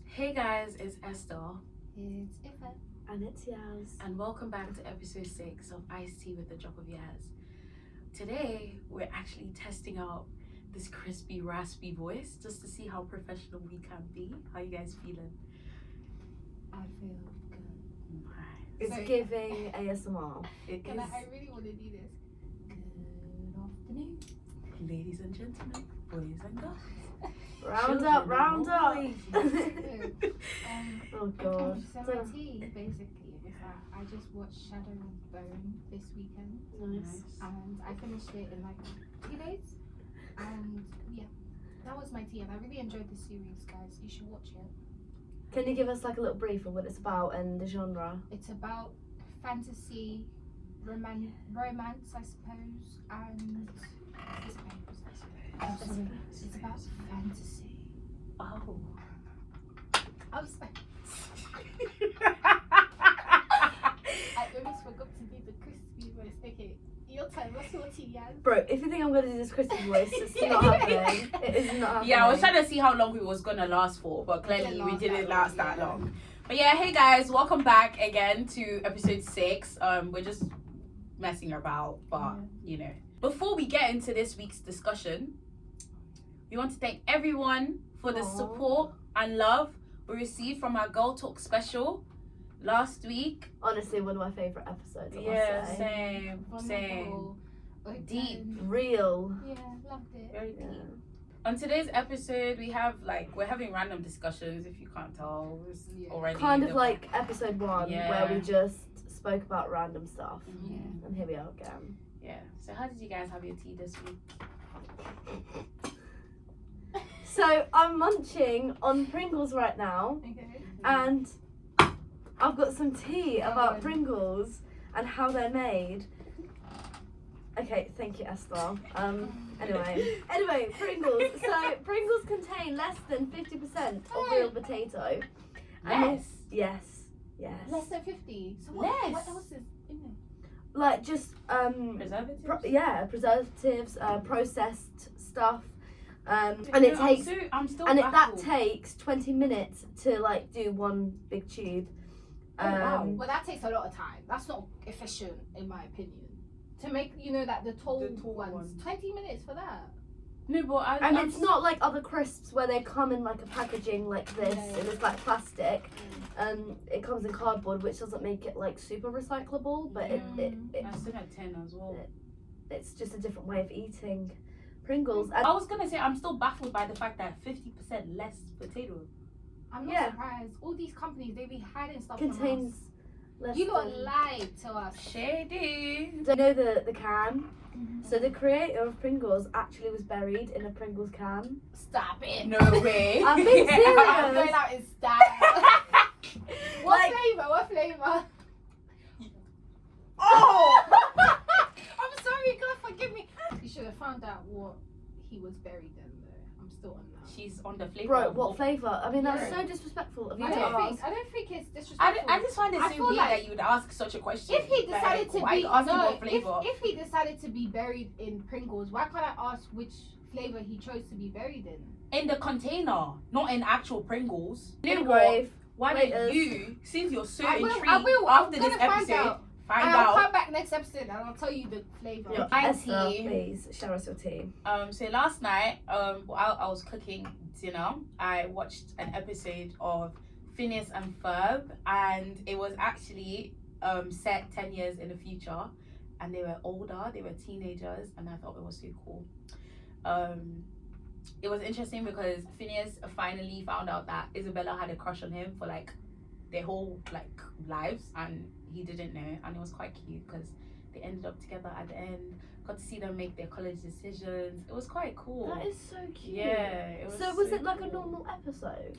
Hey guys, it's Esther. It's Ifa. And it's Yaz. And welcome back to episode 6 of Iced Tea with a Drop of Yaz. Today, we're actually testing out this crispy, raspy voice just to see how professional we can be. How you guys feeling? I feel good. It's So- giving ASMR. It And is, I really want to do this. Good afternoon. ladies and gentlemen, boys and girls. Round Children up, and round up. Good. Oh god. So my tea basically is that I just watched Shadow and Bone this weekend Nice. and I finished it in like 2 days. And yeah, that was my tea and I really enjoyed the series, guys. You should watch it. Can you give us like a little brief of what it's about and the genre? It's about fantasy, romance, I suppose, and it's about fantasy. Oh. I'm sorry. I almost forgot to do the crispy voice. Okay, your time. What's your tea, Yaz? Bro, if you think I'm gonna do this Christmas voice, it's not happening. It is not happening. Yeah, I was trying to see how long we was gonna last for, but clearly we didn't last that long. But yeah, hey guys, welcome back again to episode 6. We're just messing about, but you know. Before we get into this week's discussion, we want to thank everyone for the Aww. support and love we received from our Girl Talk special last week. Honestly, one of my favourite episodes, I Yeah, must say. same. Vulnerable, open. Deep. Real. Yeah, loved it. Very deep. Yeah. On today's episode, we're having random discussions. If you can't tell, it's Yeah. already Kind in of the- like episode 1 Yeah. where we just spoke about random stuff. Mhm. And here we are again. Yeah. So how did you guys have your tea this week? So I'm munching on Pringles right now, Okay. and I've got some tea about God. Pringles and how they're made. Okay, thank you, Esther. Anyway, Pringles. So Pringles contain less than 50% of real potato. And Yes. yes. Less than 50. So Less. what else is in there? Like just Preservatives. preservatives, processed stuff. And it takes I'm still that baffled. takes 20 minutes to like do one big tube. Well, that takes a lot of time. That's not efficient, in my opinion. To make, that the tall ones, ones. 20 minutes for that. No, but And it's not like other crisps where they come in like a packaging like this, Yeah. and it's like plastic. It comes in cardboard, which doesn't make it like super recyclable, but I still had 10 as well. it's just a different way of eating Pringles. I was gonna say I'm still baffled by the fact that 50% less potato. I'm not Yeah. surprised. All these companies, they be hiding stuff Contains from less us. You lot than- lied to us. Shady. So you know the can? Mm-hmm. So the creator of Pringles actually was buried in a Pringles can. Stop it. No way. I'm being I'm serious. going out in style. What Like- flavour? What flavour? Oh! I'm sorry, God forgive me. You should have found out what he was buried in there. I'm still on that. She's on the flavor. Bro, what flavour? I mean, that's Yeah. so disrespectful of you I to don't ask. think it's disrespectful. I just find it I so feel weird like that you would ask such a question. If he decided to why be asking what flavor? if he decided to be buried in Pringles, why can't I ask which flavor he chose to be buried in? In the container, not in actual Pringles. You know what? Anyway, Why Wait, don't you, since you're so I will. intrigued I'm after this gonna find episode, out. find And I'll out. come back next episode and I'll tell you the flavor. yeah, My Esther, tea. please share us your tea. So last night, while I was cooking dinner, I watched an episode of Phineas and Ferb, and it was actually set 10 years in the future, and they were older, they were teenagers, and I thought it was so cool. It was interesting because Phineas finally found out that Isabella had a crush on him for like their whole like lives, and he didn't know, and it was quite cute because they ended up together at the end. Got to see them make their college decisions. It was quite cool. That is so cute. Yeah. It was So was it like a cool. normal episode?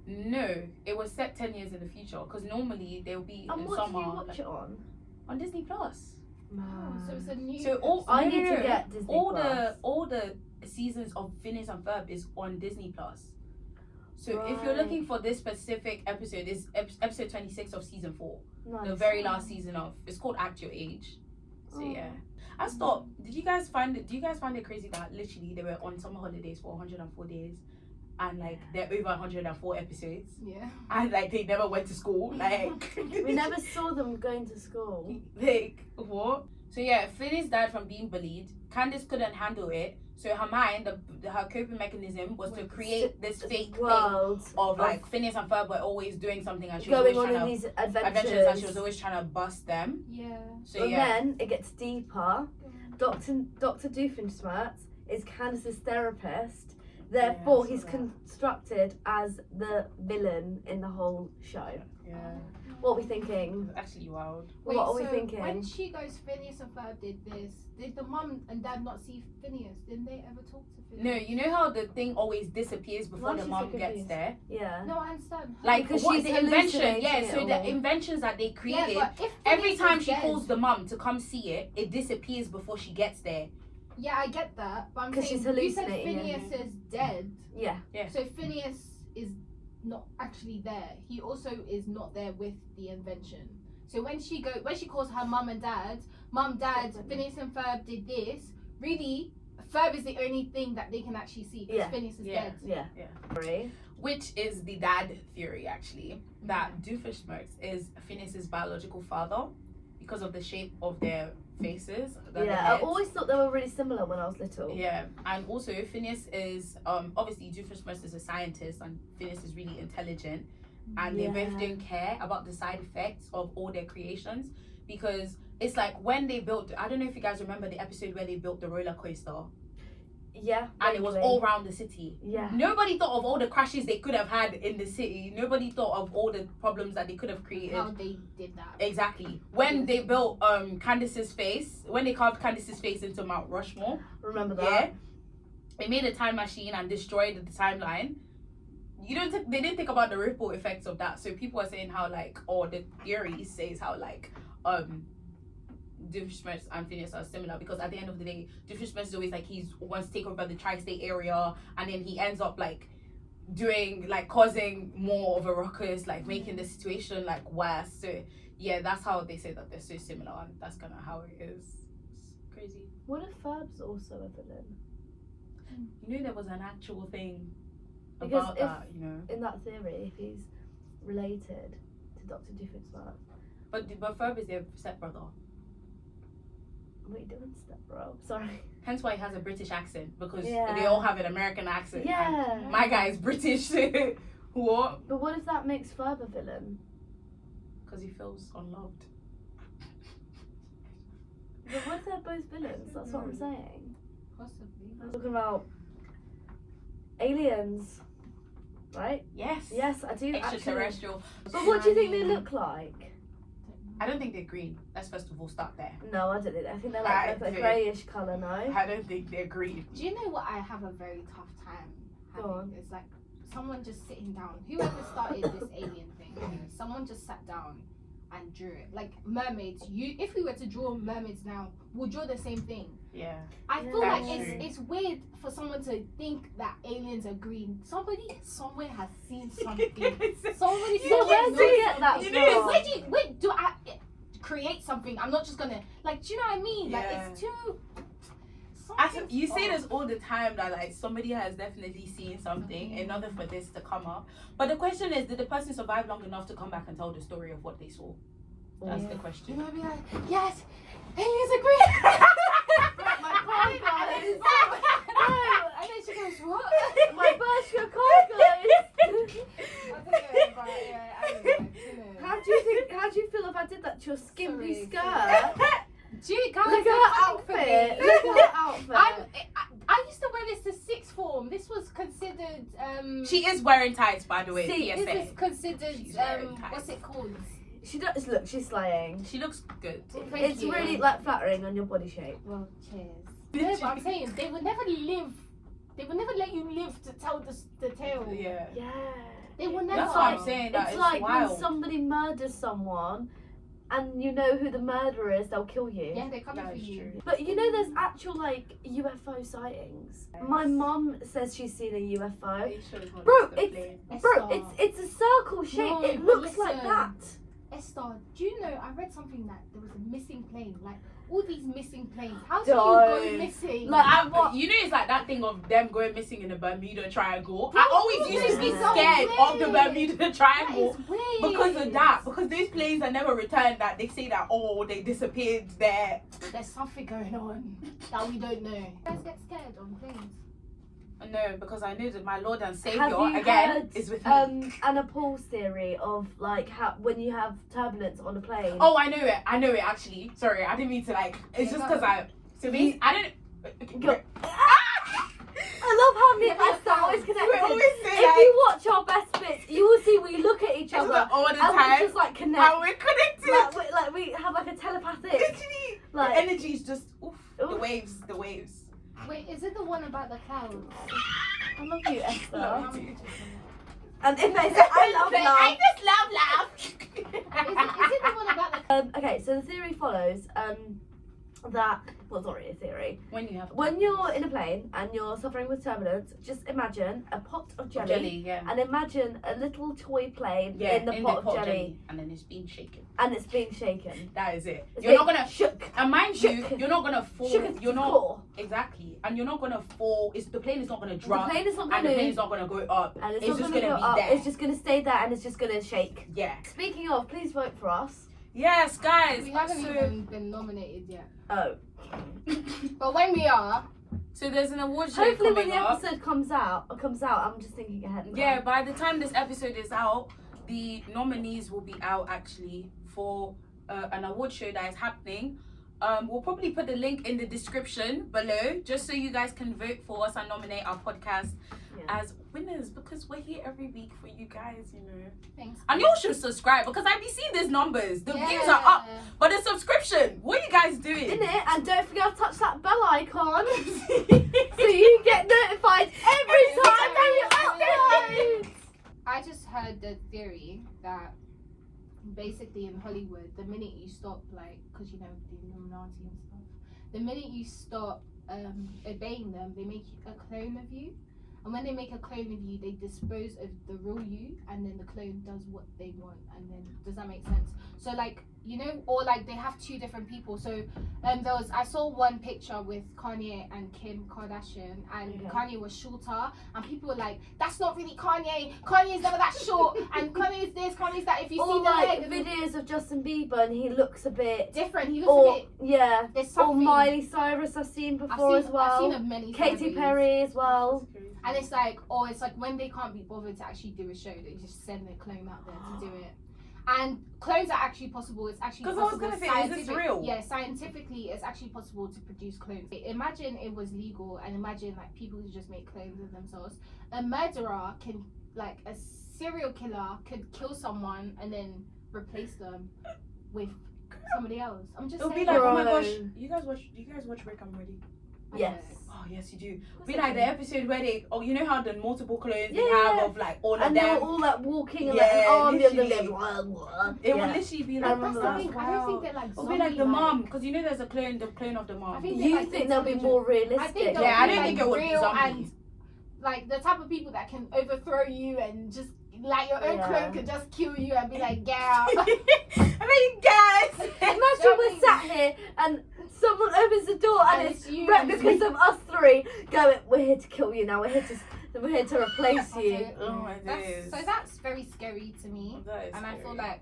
No, it was set 10 years in the future because normally they'll be And in what summer did you watch like, it on? on Disney Plus. Oh, so it's a new. So all I no, need no, to no. get Disney all Plus. the seasons of Phineas and Ferb is on Disney Plus. So if you're looking for this specific episode, it's episode 26 of season 4. Nice. The very last season of, it's called Act Your Age. So yeah. I thought, do you guys find it crazy that literally they were on summer holidays for 104 days and like they're over 104 episodes? Yeah. And like they never went to school. Like We never saw them going to school. like what? So yeah, Phineas died from being bullied. Candace couldn't handle it. So her mind, her coping mechanism was to create this fake world thing of like Phineas and Ferb were always doing something and she was going always on in trying these to adventures. and she was always trying to bust them. Yeah. So And yeah. then it gets deeper. Dr. Doofenshmirtz is Candace's therapist. Therefore, Yeah, I he's saw that. constructed as the villain in the whole show. Yeah. What are we thinking? It's actually wild. Wait, What are we so thinking? when she goes, Phineas and Ferb did this. Did the mum and dad not see Phineas? Didn't they ever talk to Phineas? No, you know how the thing always disappears before Why the is she mom so gets confused? there? Yeah. No, I understand. Like Because what she's the invention? hallucinating Yeah, it so the all. inventions that they created. Yeah, but if Every Phineas time was she dead- calls the mum to come see it, it disappears before she gets there. Yeah, I get that, but I'm 'Cause saying she's you said hallucinating it. Phineas is dead. Yeah. So Phineas is not actually there. He also is not there with the invention. So when she calls her mum and dad, Phineas and Ferb did this. Really, Ferb is the only thing that they can actually see because Yeah. Phineas is Yeah. dead. Yeah. Yeah. Sorry. Which is the dad theory, actually, that Doofenshmirtz is Phineas's biological father because of the shape of their faces. their Yeah. I heads. always thought they were really similar when I was little. Yeah, and also Phineas is obviously Doofenshmirtz is a scientist and Phineas is really intelligent, and they both don't care about the side effects of all their creations because it's like when they built. I don't know if you guys remember the episode where they built the roller coaster Yeah. and it was vaguely. all around the city. Yeah. Nobody thought of all the crashes they could have had in the city. Nobody thought of all the problems that they could have created. How they did that. Exactly. When they built Candace's face, when they carved Candace's face into Mount Rushmore, Remember that? yeah, they made a time machine and destroyed the timeline. They didn't think about the ripple effects of that. So people are saying how like, or the theory says how like Doofenshmirtz and Phineas are similar because at the end of the day, Doofenshmirtz is always like he wants to take over the tri-state area, and then he ends up like causing more of a ruckus, like making the situation like worse. So yeah, that's how they say that they're so similar, and that's kind of how it is. It's crazy. What if Ferb's also a villain? You know, there was an actual thing Because about if- that. You know, In that theory, if he's related to Dr. Doofenshmirtz. but Ferb is their stepbrother. What are you doing, step bro? Sorry. Hence why he has a British accent because Yeah. they all have an American accent. Yeah. and my guy is British. What? But what if that makes Ferb a villain? Because he feels unloved. But what if they're both villains? That's what I'm saying. Possibly. I'm talking about aliens, right? Yes. Yes, I do actually. Extraterrestrial. But what do you think they look like? I don't think they're green. Let's first of all start there. No, I don't think. I think they're I like a do. greyish colour, no? I don't think they're green. Do you know what I have a very tough time Go having? on. It's like someone just sitting down. Whoever started this alien thing, someone just sat down and drew it. Like mermaids. If we were to draw mermaids now, we'll draw the same thing. Yeah. I feel Yeah. like That's true. it's weird for someone to think that aliens are green. Somebody somewhere has seen something. Somebody So somewhere where knows do you get that something. from? Where do I create something? I'm not just gonna like. Do you know what I mean? Like Yeah. it's too. You say something's this all the time that like somebody has definitely seen something in order for this to come up. But the question is, did the person survive long enough to come back and tell the story of what they saw? That's the You question. might be like, yes, aliens are green. My car guys. And then she goes, what? My Bershka car guys. I don't know, but yeah, I don't know. How do you feel if I did that to your skimpy Sorry, skirt? Gee, guys, Look they're at her coming for outfit. me. Look at her outfit. I used to wear this to sixth form. This was considered She is wearing tights, by the way. See, PSA. this is considered She's wearing what's tights. it called? She does look. She's slaying. She looks good. Thank It's you. really like flattering on your body shape. Well, cheers. No, but I'm saying they would never live. They would never let you live to tell the tale. Yeah. Yeah. They will never. That's what I'm saying. That It's it's like wild. when somebody murders someone and you know who the murderer is, they'll kill you. Yeah, they're coming That for is you. true. But you know, there's actual like UFO sightings. My mum says she's seen a UFO. Bro, it's a circle shape. No, it but looks like listen. that. Esther, do you know, I read something that there was a missing plane. Like, all these missing planes. How do Don't. you go missing? Like, You know, it's like that thing of them going missing in the Bermuda Triangle. I always used to be That's scared of the weird. Bermuda That Triangle. is weird. Because of that, because those planes are never returned. That they say that they disappeared there. There's something going on that we don't know. You guys get scared on planes. No, because I know that my Lord and Have Savior you again heard, is with me. Anna Paul's theory of like how when you have turbulence on a plane? Oh, I know it actually. Sorry, I didn't mean to like. It's Yeah, just go. because I didn't. Go. I love how me and Esther always connected. We always say If you watch our best bits, you will see we look at each it's other like all the and time. we just like connect. And we're connected. Like we have like a telepathic. Literally, Like- the energy is just oof. The Oof. waves. Wait, is it the one about the clouds? I love you, Esther. Love you. And if they say I love I love. just love. Is it the one about the Okay, so the theory follows that well, it's not really a theory. When you're in a plane and you're suffering with turbulence, just imagine a pot of jelly, yeah. and imagine a little toy plane Yeah, in the pot of jelly, and then it's being shaken. and it's being shaken. That is it. It's You're not being gonna shook. and mind you, shook. you're not gonna fall. Shook at You're the not core. exactly, and you're not gonna fall. The plane is not gonna drop, The plane is not and going the to plane move, is not gonna go up. and it's It's not just going to gonna go be up. there. It's just going to stay there, and it's just going to shake. Yeah. Speaking of, please vote for us. Yes, guys. We haven't so, even been nominated yet. Oh. But when we are, so there's an award show Hopefully, when coming the up. episode comes out, I'm just thinking ahead. Of Yeah, time. by the time this episode is out, the nominees will be out actually for an award show that is happening. We'll probably put the link in the description below just so you guys can vote for us and nominate our podcast Yeah. as winners because we're here every week for you guys, you know. thanks. And y'all should subscribe because I be seeing these numbers. The views are up, but the subscription, what are you guys doing? In it, and don't forget to touch that bell icon so you get notified every time we upload. I just heard the theory that basically in Hollywood, the minute you stop, like, because you know the Illuminati and stuff, the minute you stop obeying them, they make a clone of you. And when they make a clone of you, they dispose of the real you, and then the clone does what they want. And then, does that make sense? So, like, you know, or like they have two different people. So, I saw one picture with Kanye and Kim Kardashian, and Okay. Kanye was shorter, and people were like, "That's not really Kanye. Kanye's never that short, and Kanye's this, Kanye's that." If you see Or the like leg, and videos of Justin Bieber and he looks a bit. different. He looks Or a bit. yeah. There's Or something. Miley Cyrus I've seen before as well. I've seen of many. Katy celebrities. Perry as well. And it's like, when they can't be bothered to actually do a show, they just send their clone out there to do it. And clones are actually possible. It's actually 'Cause I was possible. gonna say, is this scientific- real? Yeah, scientifically, it's actually possible to produce clones. Imagine it was legal, and imagine like people who just make clones of themselves. A murderer can, like a serial killer, could kill someone and then replace them with somebody else. I'm just It'll saying. be like, oh my Bro. gosh, do you guys watch Rick and Morty? I Yes. know. Oh yes, you do. What's Be that like the mean? episode where you know how the multiple clones they Yeah. have of like all of And they were them. all like walking and Yeah, like an arm the other literally. way. Blah, blah. It will Yeah. literally be I like, remember That's that. the thing. I don't think they're like It'll be like the zombie-like. mom, because you know there's the clone of the mom. I think You like think they'll be intelligent. more realistic? I think they'll Yeah, I be, don't like, think it would be real zombie. and like the type of people that can overthrow you and just like your own Yeah. clone could just kill you and be like, get out. I mean, guys. Imagine we're sat here and someone opens the door and it's you. replicas of us three going, "We're here to kill you now. We're here to replace you." Okay. Oh my days. So that's very scary to me, That is and I feel scary. like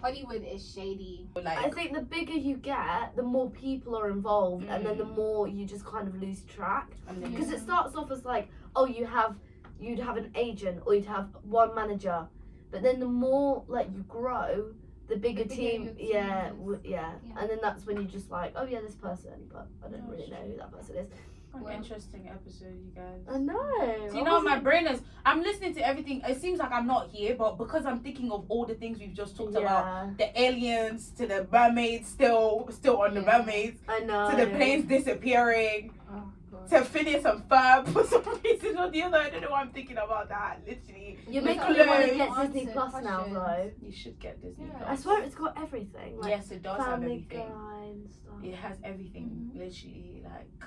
Hollywood is shady. I Like, think the bigger you get, the more people are involved, and then the more you just kind of lose track. and then- Because it starts off as like, oh, you'd have an agent or you'd have one manager, but then the more like you grow, the bigger The bigger team, your team yeah, is. yeah, Yeah. and then that's when you just like, oh yeah, this person, but I don't Oh, really know who that person is. an interesting episode, you guys. I know. Do you know my brain is? I'm listening to everything. It seems like I'm not here, but because I'm thinking of all the things we've just talked about, the aliens to the mermaids still on the Yeah. mermaids I know. to the planes disappearing. Oh god. to Phineas and Ferb for some reason or the other. I don't know why I'm thinking about that. Literally. You're With making me want to clothes. get Disney Answer Plus now, questions. though. You should get Disney Yeah. I Plus. swear it's got everything. Like Yes, it does have Family everything. Guy and stuff. It has everything. Literally, like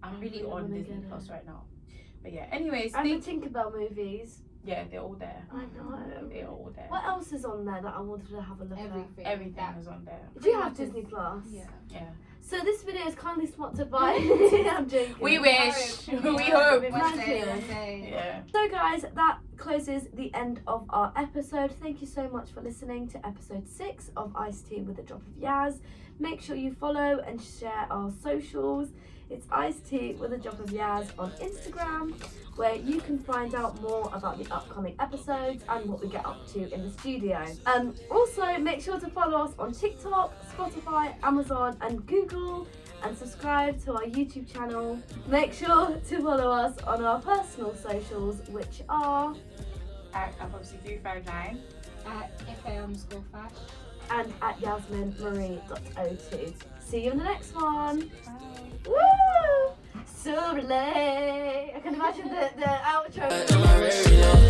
I'm really really on wanna Disney get Plus it. right now. But yeah, anyways, And the Tinkerbell movies. yeah, they're all there. I know. They're all there. What else is on there that I wanted to have a look Everything. Everything That- is on there. at? Do you have Pretty much Disney Plus? Yeah. Yeah. So this video is kindly sponsored by. I'm joking. We wish. We hope. Yeah. So guys, that closes the end of our episode. Thank you so much for listening to episode 6 of Iced Tea with a Drop of Yaz. Make sure you follow and share our socials. It's Iced Tea with a Drop of Yaz on Instagram, where you can find out more about the upcoming episodes and what we get up to in the studio. Also, make sure to follow us on TikTok, Spotify, Amazon and Google, and subscribe to our YouTube channel. Make sure to follow us on our personal socials, which are At Apopsy359. At FA_fact. and at yasminmarie.02. See you in the next one. Bye. Woo! Surely. I can imagine the outro.